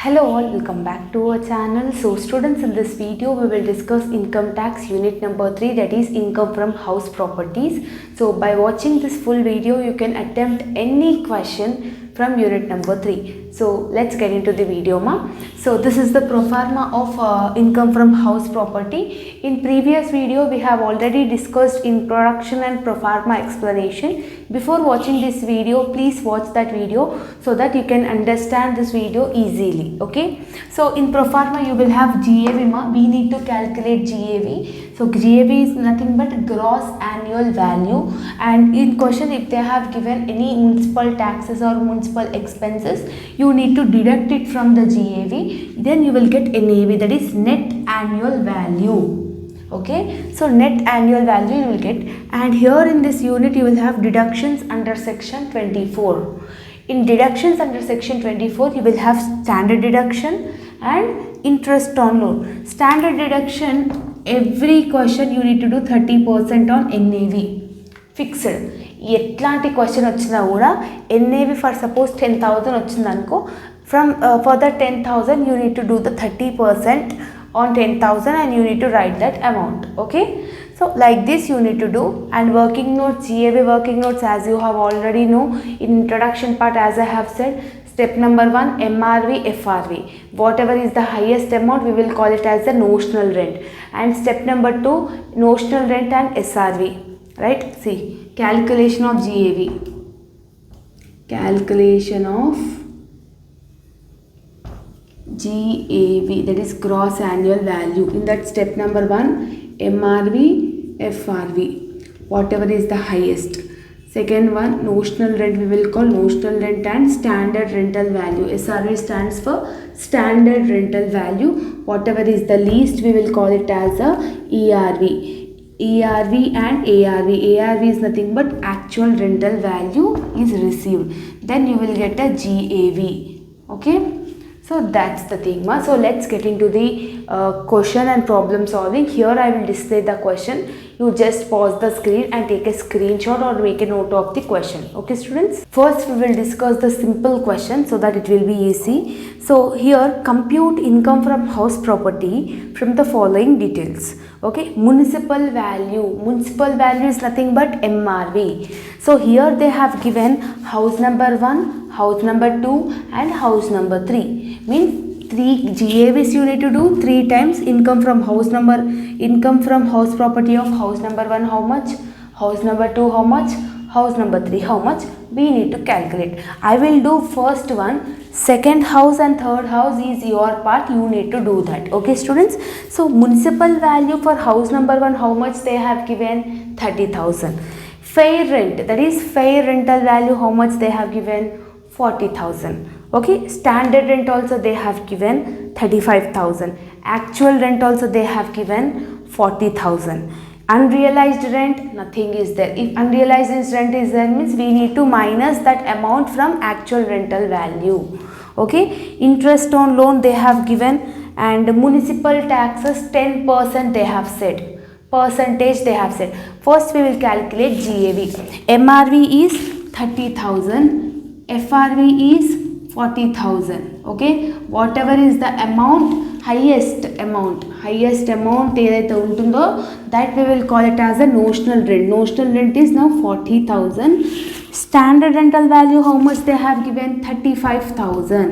Hello all, welcome back to our channel. So students, in this video we will discuss income tax unit number 3, that is income from house properties. So by watching this full video you can attempt any question from unit number 3. So let's get into the video ma. So this is the pro forma of income from house property. In previous video we have already discussed introduction and pro forma explanation. Before watching this video, please watch that video so that you can understand this video easily. Okay, so in pro forma you will have GAV ma. We need to calculate GAV. So GAV is nothing but gross annual value, and in question if they have given any municipal taxes or municipal expenses, you need to deduct it from the GAV, then you will get NAV, that is net annual value. Okay, so net annual value you will get, and here in this unit you will have deductions under section 24. In deductions under section 24 you will have standard deduction and interest on loan. Standard deduction, every question you need to do 30% on NAV fixed. ఎట్లాంటి question వచ్చినా కూడా NAV for suppose 10,000 వచ్చిందనుకో, from for that 10,000 you need to do the 30% on 10,000 and you need to write that amount. Okay, so like this you need to do. And working notes, GAV working notes, as you have already know in introduction part, as I have said, step number 1 MRV FRV, whatever is the highest amount we will call it as the notional rent, and step number 2 notional rent and SRV, right? See, calculation of GAV, calculation of GAV, that is gross annual value. In that step number 1 MRV FRV, whatever is the highest. Second one notional rent, we will call notional rent and standard rental value. SRV stands for standard rental value. Whatever is the least we will call it as a ERV. ERV and ARV. ARV is nothing but actual rental value is received. Then you will get a GAV. Okay, so that's the thing ma. So let's get into the question and problem solving. Here I will display the question. You just pause the screen and take a screenshot or make a note of the question. Okay students, first we will discuss the simple question so that it will be easy. So here, compute income from house property from the following details. Okay, municipal value is nothing but MRV. So here they have given house number 1, house number 2 and house number 3. Means 3 GAVs you need to do 3 times. Income from house property of house number 1 how much, house number 2 how much, house number 3 how much, we need to calculate. I will do first one, second house and third house is your part, you need to do that. Okay students, so municipal value for house number 1 how much they have given, 30,000. Fair rent, that is fair rental value, how much they have given, 40,000. Okay, standard rent also they have given 35,000. Actual rent also they have given 40,000. Unrealized rent, nothing is there. If unrealized rent is there, means we need to minus that amount from actual rental value. Okay, interest on loan they have given, and municipal taxes 10% they have said. Percentage they have said. First we will calculate GAV. MRV is 30,000, FRV is 40,000. Okay, whatever is the amount, highest amount ఏదైతే ఉంటుందో, that we will call it as a notional rent. Notional rent is now 40,000. Standard rental value how much they have given, 35,000.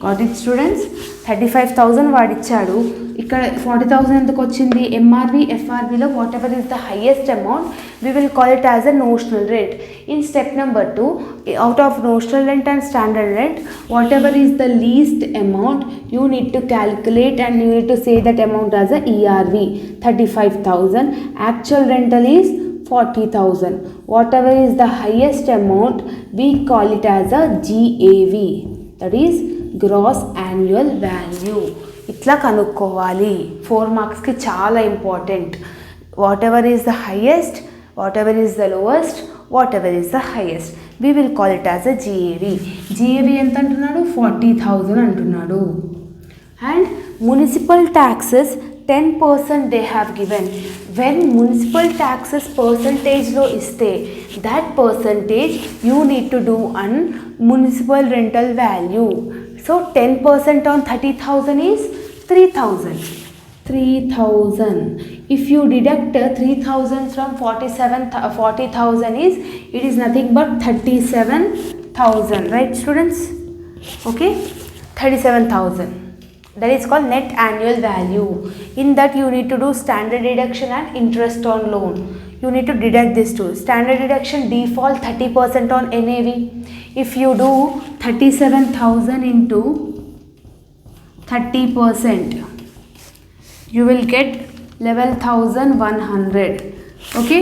Got it students? 35,000 వాడిచ్చాడు. ఇక్కడ 40,000 ఎందుకు వచ్చింది? MRV FRVలో whatever is the highest amount we will call it as a notional rent. In step number 2, out of notional rent and standard rent, whatever is the least amount you need to calculate and you need to say that amount as a ERV, 35,000. Actual rental is 40,000. Whatever is the highest amount we call it as a GAV, that is gross annual value. ఇట్లా కనుక్కోవాలి. 4 మార్క్స్కి చాలా important. Whatever is the highest, whatever is the lowest, whatever is the highest, we will call it as a GAV. GAV ఎంత అంటున్నాడు? 40,000 అంటున్నాడు. And municipal taxes 10% they have given. When municipal taxes percentage lo iste, that percentage you need to do on municipal rental value. So 10% on 30,000 is 3,000. 3,000. If you deduct 3,000 from 40,000 is, it is nothing but 37,000, right students? Okay, 37,000. That is called net annual value. In that you need to do standard deduction and interest on loan. You need to deduct this too. Standard deduction default 30% on NAV. If you do 37,000 into 30%, you will get 11,100. Okay,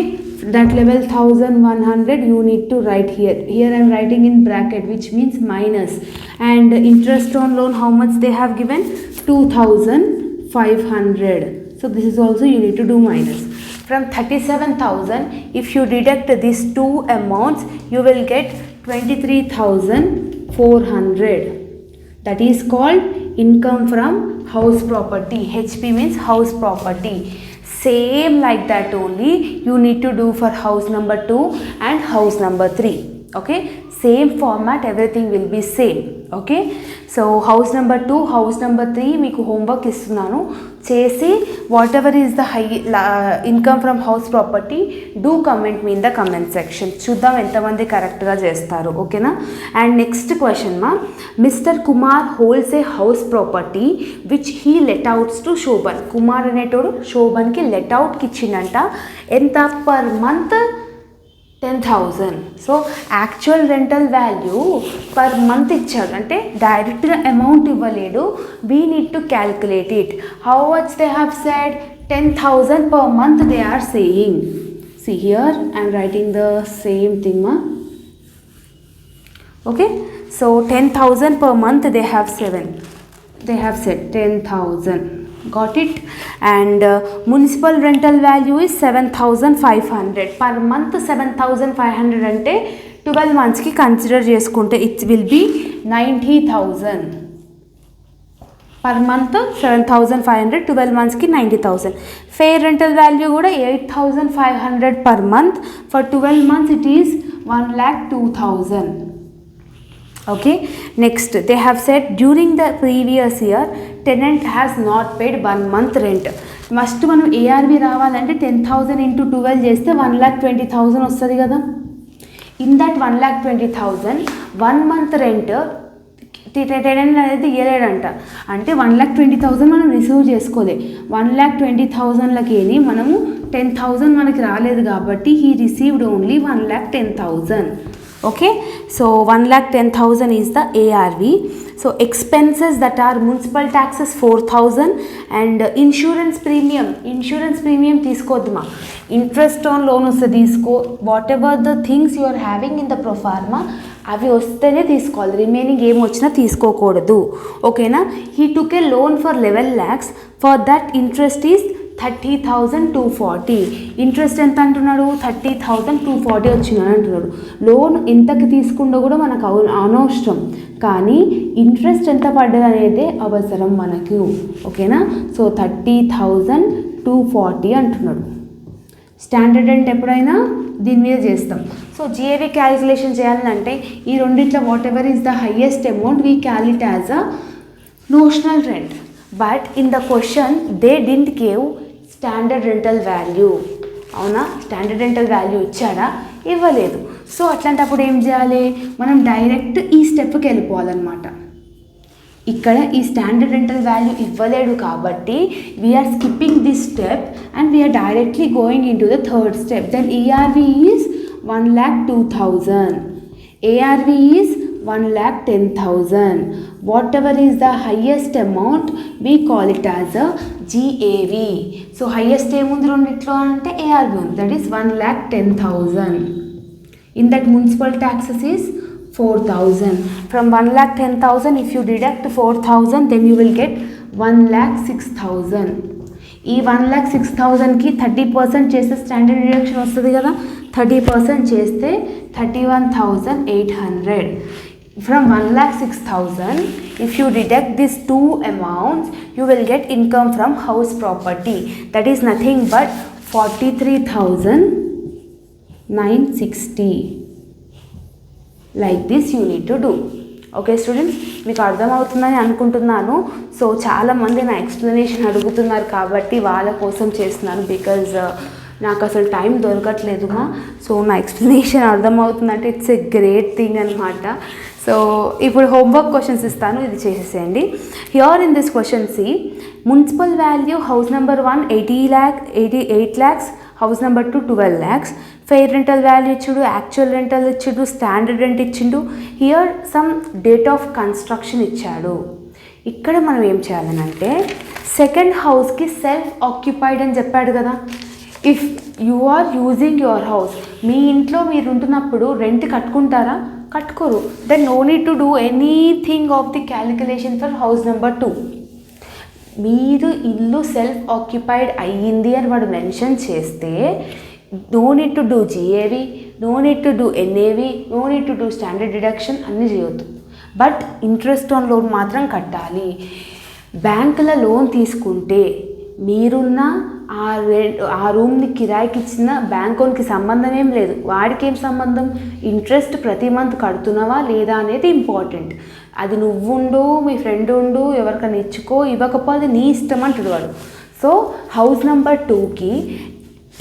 that 11,100 you need to write here. Here I am writing in bracket, which means minus. And interest on loan, how much they have given? 2,500. So this is also you need to do minus. From 37,000, if you deduct these two amounts, you will get 23,400. That is called income from house property. HP means house property. Same like that only you need to do for house number 2 and house number 3. Okay, same format, everything will be same. Okay, so house number 2, house number 3 మీకు homework ఇస్తున్నాను, చేసి whatever is the income from house property, do comment me in the comment section. చూద్దాం ఎంతమంది కరెక్ట్గా చేస్తారు. ఓకేనా? And next question మా, Mr Kumar holds a house property which he let outs to Shobhan. Kumar అనేటోడు శోభన్కి లెట్ అవుట్కి ఇచ్చిండంట. ఎంత? Per month 10,000. So actual rental value per month ఇచ్చాడు, అంటే డైరెక్ట్గా అమౌంట్ ఇవ్వలేడు. We need to calculate it. How much they have said? 10,000 per month they are saying. See here I am writing the same thing మా. Okay, so 10,000 per month they have said 10,000. Got it? And municipal rental value is 7,500 per month. 7,500 అంటే 12 months కి consider చేసుకుంటే it will be 90,000 per month. 7,500 12 months కి 90,000. fair rental value కూడా 8,500 per month. for 12 months it is 1,02,000. Okay, next they have said during the previous year tenant has not paid 1 month rent. Must మనం ARV రావాలంటే 10,000 into 12 చేస్తే 1,20,000 వస్తుంది కదా. In that 1,20,000 1 month rent tenant అనేది ఇవ్వలేడంట. అంటే 1,20,000 మనం receive చేసుకోలే. 1,20,000లకి మనము 10,000 మనకి రాలేదు కాబట్టి he received only 1,10,000. Okay, so 1,10,000 is the ARV. So expenses that are municipal taxes 4,000 and insurance premium తీసుకొద్దుమా. interest on loan వస్తే తీసుకో. whatever the things you are having in the proforma అవి వస్తేనే తీసుకోవాలి, రిమైనింగ్ ఏం వచ్చినా తీసుకోకూడదు. ఓకేనా? he took a loan for 11 lakhs. for that interest is 30,240. Interest ఎంత అంటున్నాడు? 30,240 వచ్చిందని అంటున్నాడు. లోన్ ఎంతకి తీసుకుంటూ కూడా మనకు అనవసరం, కానీ ఇంట్రెస్ట్ ఎంత పడ్డది అనేది అవసరం మనకు. ఓకేనా? సో 30,240 అంటున్నాడు. స్టాండర్డ్ రెంట్ ఎప్పుడైనా దీని మీద చేస్తాం. సో జిఏవి క్యాలిక్యులేషన్ చేయాలంటే ఈ రెండిట్లో whatever is the highest amount we call it as a notional rent. But in the question they didn't give standard rental value. అవునా? స్టాండర్డ్ రెంటల్ వాల్యూ ఇచ్చాడా? ఇవ్వలేదు. సో అట్లాంటప్పుడు ఏం చేయాలి? మనం డైరెక్ట్ ఈ స్టెప్కి వెళ్ళిపోవాలన్నమాట. ఇక్కడ ఈ స్టాండర్డ్ రెంటల్ వాల్యూ ఇవ్వలేడు కాబట్టి we're skipping this step and we're directly going into the third step. Then ERV is 1,02,000. ARV is 1,10,000. Whatever is the highest amount, we call it as a GAV. So highest ఏముంది రెండిట్లో అంటే ARV ఉంది, that is 1,10,000. In that municipal taxes is 4,000. From 1,10,000 if you deduct 4,000 then you will get 1,06,000. ఈ 1,06,000కి 30% చేస్తే standard deduction వస్తుంది కదా. 30% చేస్తే 31,800. From 1,06,000 if you deduct these two amounts you will get income from house property, that is nothing but 43,960. like this you need to do. Okay students, మీకు అర్థమవుతుందని అనుకుంటున్నాను. So చాలామంది నా ఎక్స్ప్లెనేషన్ అడుగుతున్నారు కాబట్టి వాళ్ళ కోసం చేస్తున్నాను. బికాజ్ నాకు అసలు టైం దొరకట్లేదుమా. సో నా ఎక్స్ప్లెనేషన్ అర్థమవుతుందంటే ఇట్స్ ఎ గ్రేట్ థింగ్ అనమాట. సో ఇప్పుడు హోంవర్క్ క్వశ్చన్స్ ఇస్తాను, ఇది చేసేసేయండి. Here in this question C, municipal value house number 1 88 lakhs, house number 2 12 lakhs. Fair rental value ఇచ్చిండు, యాక్చువల్ రెంటల్ ఇచ్చిండు, స్టాండర్డ్ రెంట్ ఇచ్చిండు. Here some date of construction ఇచ్చాడు. ఇక్కడ మనం ఏం చేయాలనంటే సెకండ్ హౌస్కి సెల్ఫ్ ఆక్యుపైడ్ అని చెప్పాడు కదా. If you are using your house, మీ ఇంట్లో మీరు ఉంటున్నప్పుడు రెంట్ కట్టుకుంటారా? కట్టుకోరు. Then no need to do anything of the calculation for house number 2. మీరు ఇల్లు సెల్ఫ్ ఆక్యుపైడ్ అయ్యింది అని వాడు మెన్షన్ చేస్తే no need to do GAV, no need to do NAV, no need to do standard deduction, అన్నీ చేయొద్దు. But interest on loan మాత్రం కట్టాలి. బ్యాంకుల లోన్ తీసుకుంటే మీరున్న ఆ రూమ్ని కిరాయికి ఇచ్చిన బ్యాంకోన్కి సంబంధం ఏం లేదు. వాడికి ఏం సంబంధం? ఇంట్రెస్ట్ ప్రతి మంత్ కడుతున్నావా లేదా అనేది ఇంపార్టెంట్. అది నువ్వుండు, మీ ఫ్రెండ్ ఉండు, ఎవరికైనా ఇచ్చుకో, ఇవ్వకపోతే నీ ఇష్టం అంటాడు వాడు. సో హౌస్ నెంబర్ 2కి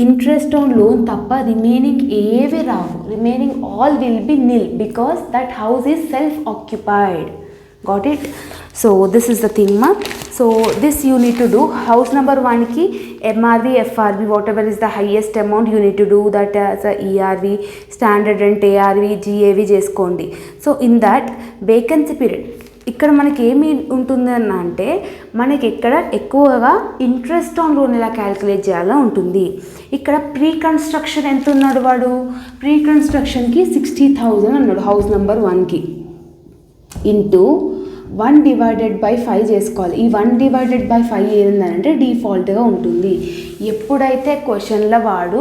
ఇంట్రెస్ట్ ఆన్ లోన్ తప్ప రిమైనింగ్ ఏవి రావు. Remaining all will be nil because that house is self occupied. Got it? So this is the thing ma. So this you need to do. House number 1 ki MRV, FRV, whatever is the highest amount you need to do that as a ERV, standard rent, ARV, GAV చేసుకోండి. So in that vacancy period ఇక్కడ మనకి ఏమి ఉంటుంది అన్న అంటే మనకి ఇక్కడ ఎక్కువగా ఇంట్రెస్ట్ ఆన్ లోన్ ఎలా క్యాలిక్యులేట్ చేయాలో ఉంటుంది. ఇక్కడ ప్రీ కన్స్ట్రక్షన్ ఎంత ఉన్నాడు వాడు? ప్రీ కన్స్ట్రక్షన్కి 60,000 అన్నాడు హౌస్ నెంబర్ 1కి. ఇంటూ 1/5 చేసుకోవాలి. ఈ 1/5 ఏంటంటే డిఫాల్ట్గా ఉంటుంది. ఎప్పుడైతే క్వశ్చన్లో వాడు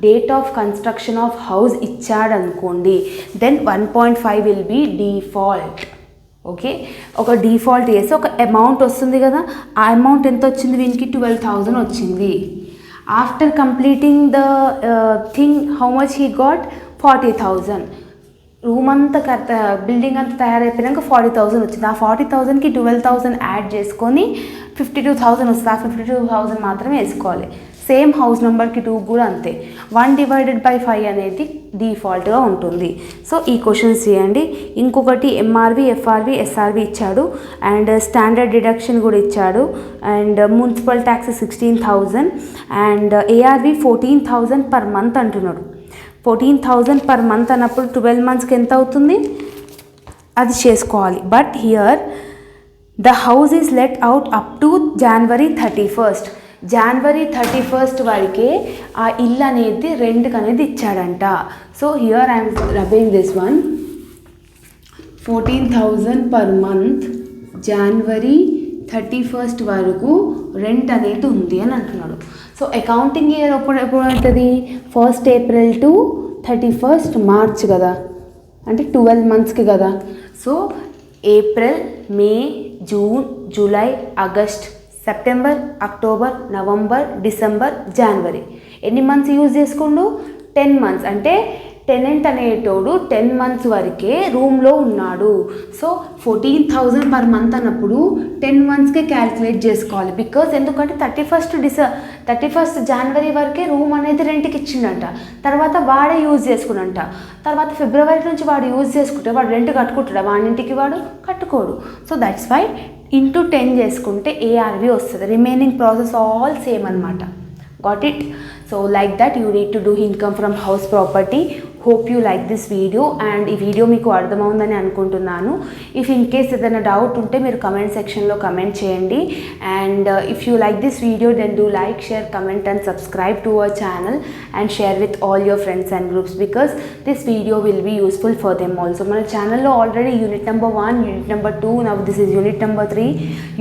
date of construction of house ఇచ్చాడనుకోండి, then 1.5 will be default. Okay, ఒక డిఫాల్ట్ చేసి ఒక అమౌంట్ వస్తుంది కదా, ఆ అమౌంట్ ఎంత వచ్చింది వీనికి? 12,000 వచ్చింది. After completing the thing how much he got? 40,000. Room అంతా బిల్డింగ్ అంతా తయారైపోయాక 40,000 వచ్చింది. ఆ 40,000కి 12,000 యాడ్ చేసుకొని 52,000 వస్తుంది. ఆ 52,000 మాత్రమే వేసుకోవాలి. సేమ్ హౌస్ నెంబర్కి 2 కూడా అంతే. 1/5 అనేది డిఫాల్ట్గా ఉంటుంది. సో ఈ క్వశ్చన్స్ చేయండి. ఇంకొకటి ఎంఆర్వి, ఎఫ్ఆర్వి, ఎస్ఆర్వి ఇచ్చాడు అండ్ స్టాండర్డ్ డిడక్షన్ కూడా ఇచ్చాడు and municipal tax 16,000 and ARV 14,000 per month అంటున్నాడు. 14,000 పర్ మంత్ అన్నప్పుడు 12 మంత్స్కి ఎంత అవుతుంది అది చేసుకోవాలి. But here the house is let out up to January 31st. January 31st వరకే ఆ ఇల్లు అనేది రెంట్కి అనేది ఇచ్చాడంట. So here I'm rubbing this one. 14,000 per month January 31st వరకు రెంట్ అనేది ఉంది అని అంటున్నాడు. సో అకౌంటింగ్ ఇయర్ ఎప్పుడు ఉంటుంది? 1st April to 31st March కదా, అంటే 12 మంత్స్కి కదా. So April, May, June, July, August, September, October, November, December, January, ఎన్ని మంత్స్ యూజ్ చేసుకుండు? 10 మంత్స్. అంటే టెనెంట్ అనేటోడు 10 మంత్స్ వరకే రూమ్లో ఉన్నాడు. సో 14,000 పర్ మంత్ అన్నప్పుడు 10 మంత్స్కే క్యాలిక్యులేట్ చేసుకోవాలి. బికాజ్ ఎందుకంటే 31st January వరకే రూమ్ అనేది రెంట్కి ఇచ్చిండంట. తర్వాత వాడే యూజ్ చేసుకున్నంట. తర్వాత ఫిబ్రవరి నుంచి వాడు యూజ్ చేసుకుంటే వాడు రెంట్ కట్టుకుంటాడా? వాడింటికి వాడు కట్టుకోడు. సో దట్స్ వై ఇంటూ 10 చేసుకుంటే ఏఆర్వి వస్తుంది. రిమైనింగ్ ప్రాసెస్ ఆల్ సేమ్ అనమాట. Got it? So like that you need to do income from house property. Hope you like this video and ఈ వీడియో మీకు అర్థమవుతుందని అనుకుంటున్నాను. ఇఫ్ ఇన్ కేస్ ఏదైనా doubt ఉంటే మీరు కమెంట్ సెక్షన్లో కమెంట్ చేయండి. And if you like this video then do like, share, comment and subscribe to our channel and share with all your friends and groups because this video will be useful for them also. మన ఛానల్లో already unit number 1, unit number 2, now this is unit number 3,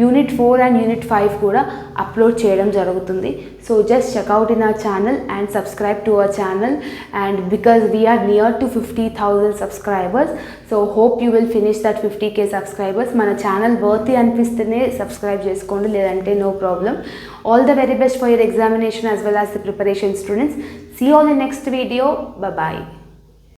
unit 4 and unit 5 కూడా upload చేయడం జరుగుతుంది. So just checkout in our channel and subscribe to our channel and because we are near to 50,000 subscribers. So hope you will finish that 50k subscribers. మన channel worthy అనిపిస్తేనే subscribe చేసుకోండి, లేదంటే no problem. All the very best for your examination as well as the preparation students. See you all in next video. Bye bye.